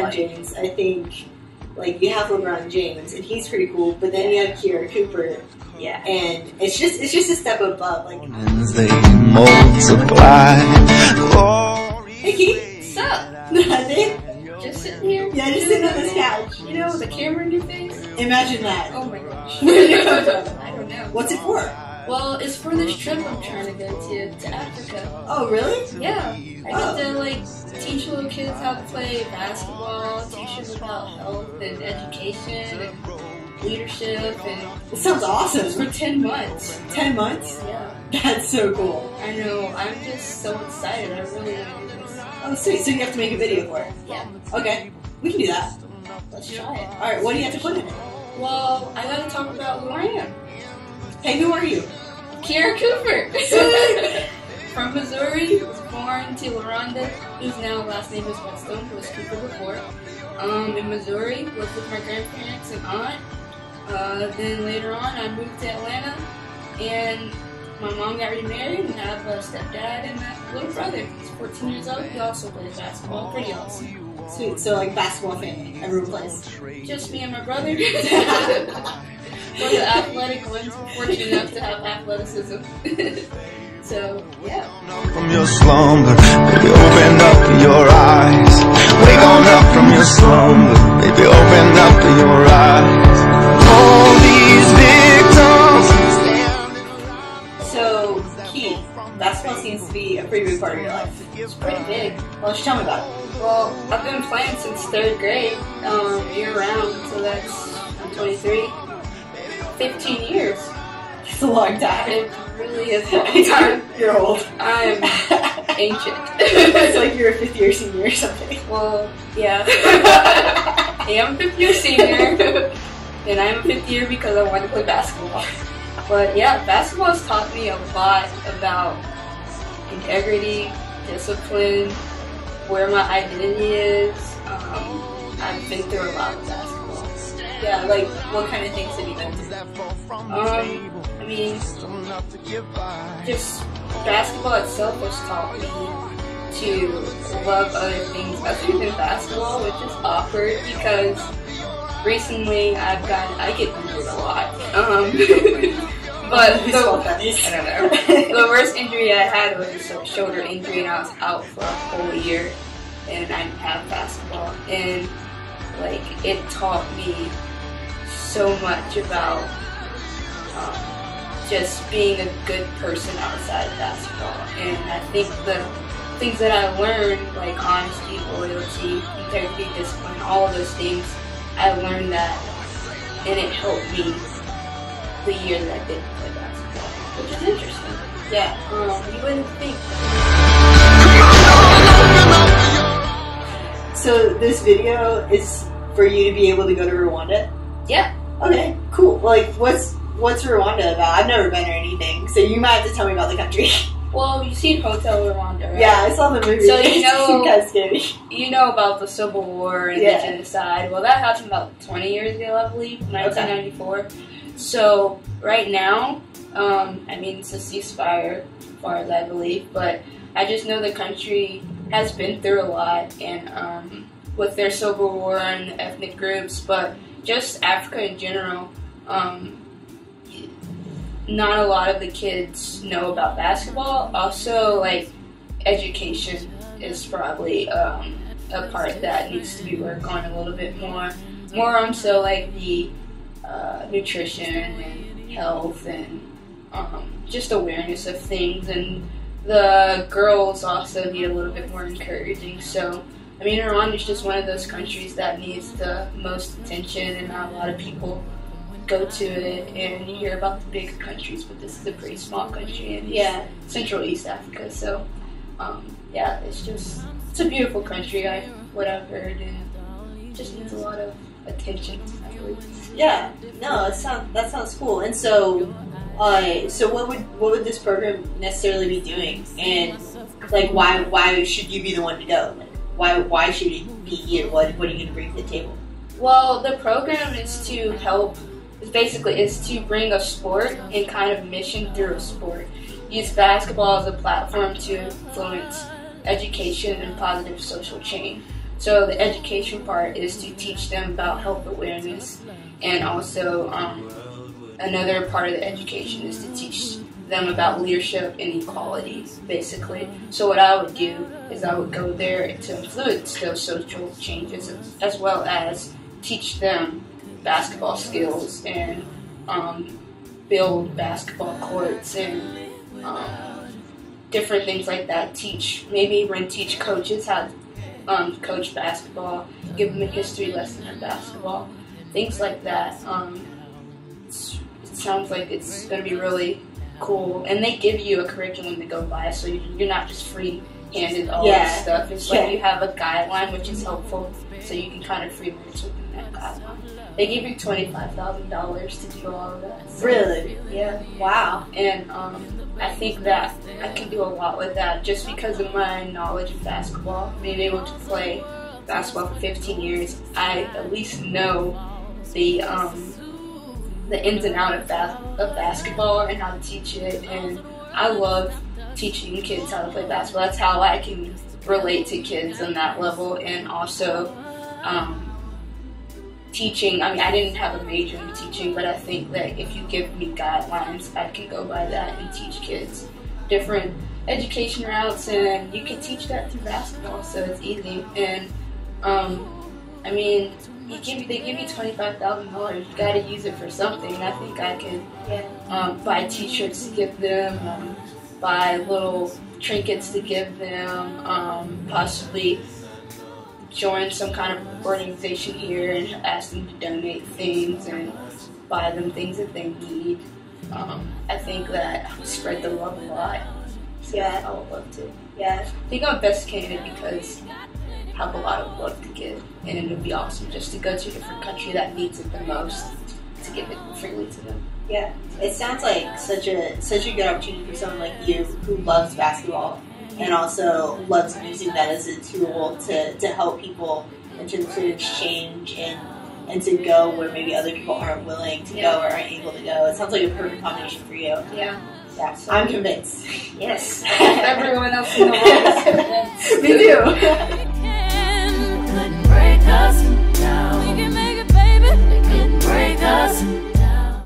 LeBron James, I think, like, you have LeBron James, and he's pretty cool, but then you have Kiaira Cooper. Yeah. And it's just a step above. Like, they multiply. Hey, Keith. What's up? Nothing. Just sitting here? Yeah, just sitting on this couch. You know, with a camera in your face? Imagine that. Oh my gosh. I don't know. What's it for? Well, it's for this trip I'm trying to go to Africa. Oh, really? Yeah. I get to, like, teach little kids how to play basketball, teach them about health and education and leadership, and It sounds awesome. for 10 months. 10 months? Yeah. That's so cool. I know. I'm just so excited. I really want to do this. Oh, sweet. So you have to make a video for it? Yeah. Okay. We can do that. Let's try it. Alright, what do you have to put in it? Well, I gotta talk about who I am. Hey, who are you? Kiaira Cooper. From Missouri, was born to Rwanda, whose now last name is Whetstone, who was Cooper before. In Missouri, lived with my grandparents and aunt. Then later on, I moved to Atlanta, and my mom got remarried and I have a stepdad and a little brother. He's 14 years old. He also plays basketball. Pretty awesome. Sweet. So, like, basketball family. Everyone plays. Just me and my brother. We're the athletic ones. We're fortunate enough to have athleticism. So, yeah. From your slumber, baby, open up your eyes. Wake on up from your slumber, baby, open up your eyes. All these victims. So, Keith, basketball seems to be a pretty big part of your life. It's pretty big. Why don't you tell me about it? Well, I've been playing since 3rd grade, year round, so I'm 23. 15 years. It's a long time. It really is a long time. You're old. I'm ancient. It's like you're a 5th year senior or something. Well, yeah. I am a 5th year senior, and I'm a 5th year because I wanted to play basketball. But yeah, basketball has taught me a lot about integrity, discipline, where my identity is. I've been through a lot with basketball. Yeah, like, what kind of things have you been through? I mean, just basketball itself has taught me to love other things other than basketball, which is awkward because recently I get injured a lot. But I don't know. The worst injury I had was a shoulder injury, and I was out for a whole year, and I didn't have basketball, and like it taught me so much about just being a good person outside of basketball. And I think the things that I learned, like honesty, loyalty, integrity, discipline, all of those things, I learned that, and it helped me the year that I didn't play basketball, which is interesting. Yeah. You wouldn't think. So this video is for you to be able to go to Rwanda? Yeah. Okay, cool. Like, what's Rwanda about? I've never been or anything, so you might have to tell me about the country. Well, you've seen Hotel Rwanda, right? Yeah, I saw the movie. So you know, kind of scary. You know about the Civil War and the genocide. Well, that happened about 20 years ago, I believe, 1994. Okay. So right now, I mean, it's a ceasefire, as far as I believe, but I just know the country has been through a lot, and with their Civil War and the ethnic groups, but just Africa in general. Not a lot of the kids know about basketball. Also, like, education is probably a part that needs to be worked on a little bit more. More on so like the nutrition and health and just awareness of things. And the girls also need a little bit more encouraging. So, I mean, Rwanda is just one of those countries that needs the most attention, and not a lot of people go to it, and you hear about the big countries, but this is a pretty small country in Central East Africa. So, yeah, it's a beautiful country, what I've heard, and it just needs a lot of attention, I believe. Yeah, no, that sounds cool. And so, so what would this program necessarily be doing? And like, why should you be the one to go? Like, why should it be you? What are you going to bring to the table? Well, the program is to help. Basically, is to bring a sport and kind of mission through a sport. Use basketball as a platform to influence education and positive social change. So the education part is to teach them about health awareness, and also another part of the education is to teach them about leadership and equality, basically. So what I would do is I would go there to influence those social changes, as well as teach them basketball skills and build basketball courts and different things like that. Teach coaches how to coach basketball, give them a history lesson in basketball, things like that. It sounds like it's going to be really cool, and they give you a curriculum to go by, so you're not just free-handed all this stuff. It's like you have a guideline, which is helpful, so you can kind of freelance within that guideline. They give you $25,000 to do all of that. So, really? Yeah. Wow. And I think that I can do a lot with that just because of my knowledge of basketball. Being able to play basketball for 15 years, I at least know the ins and outs of basketball and how to teach it. And I love teaching kids how to play basketball. That's how I can relate to kids on that level. And also teaching, I mean, I didn't have a major in teaching, but I think that if you give me guidelines, I can go by that and teach kids different education routes, and you can teach that through basketball, so it's easy. And I mean, they give you $25,000. You got to use it for something. I think I could buy T-shirts to give them, buy little trinkets to give them, possibly join some kind of organization here and ask them to donate things and buy them things that they need. I think that I would spread the love a lot. So I would love to. Yeah, I think I'm best candidate because I have a lot of love to give, and it would be awesome just to go to a different country that needs it the most to give it freely to them. Yeah, it sounds like such a good opportunity for someone like you who loves basketball and also loves using that as a tool to help people and to exchange and to go where maybe other people aren't willing to go or aren't able to go. It sounds like a perfect combination for you. Yeah. Yeah, so I'm convinced. Yes. Everyone else in the world is convinced. Me too.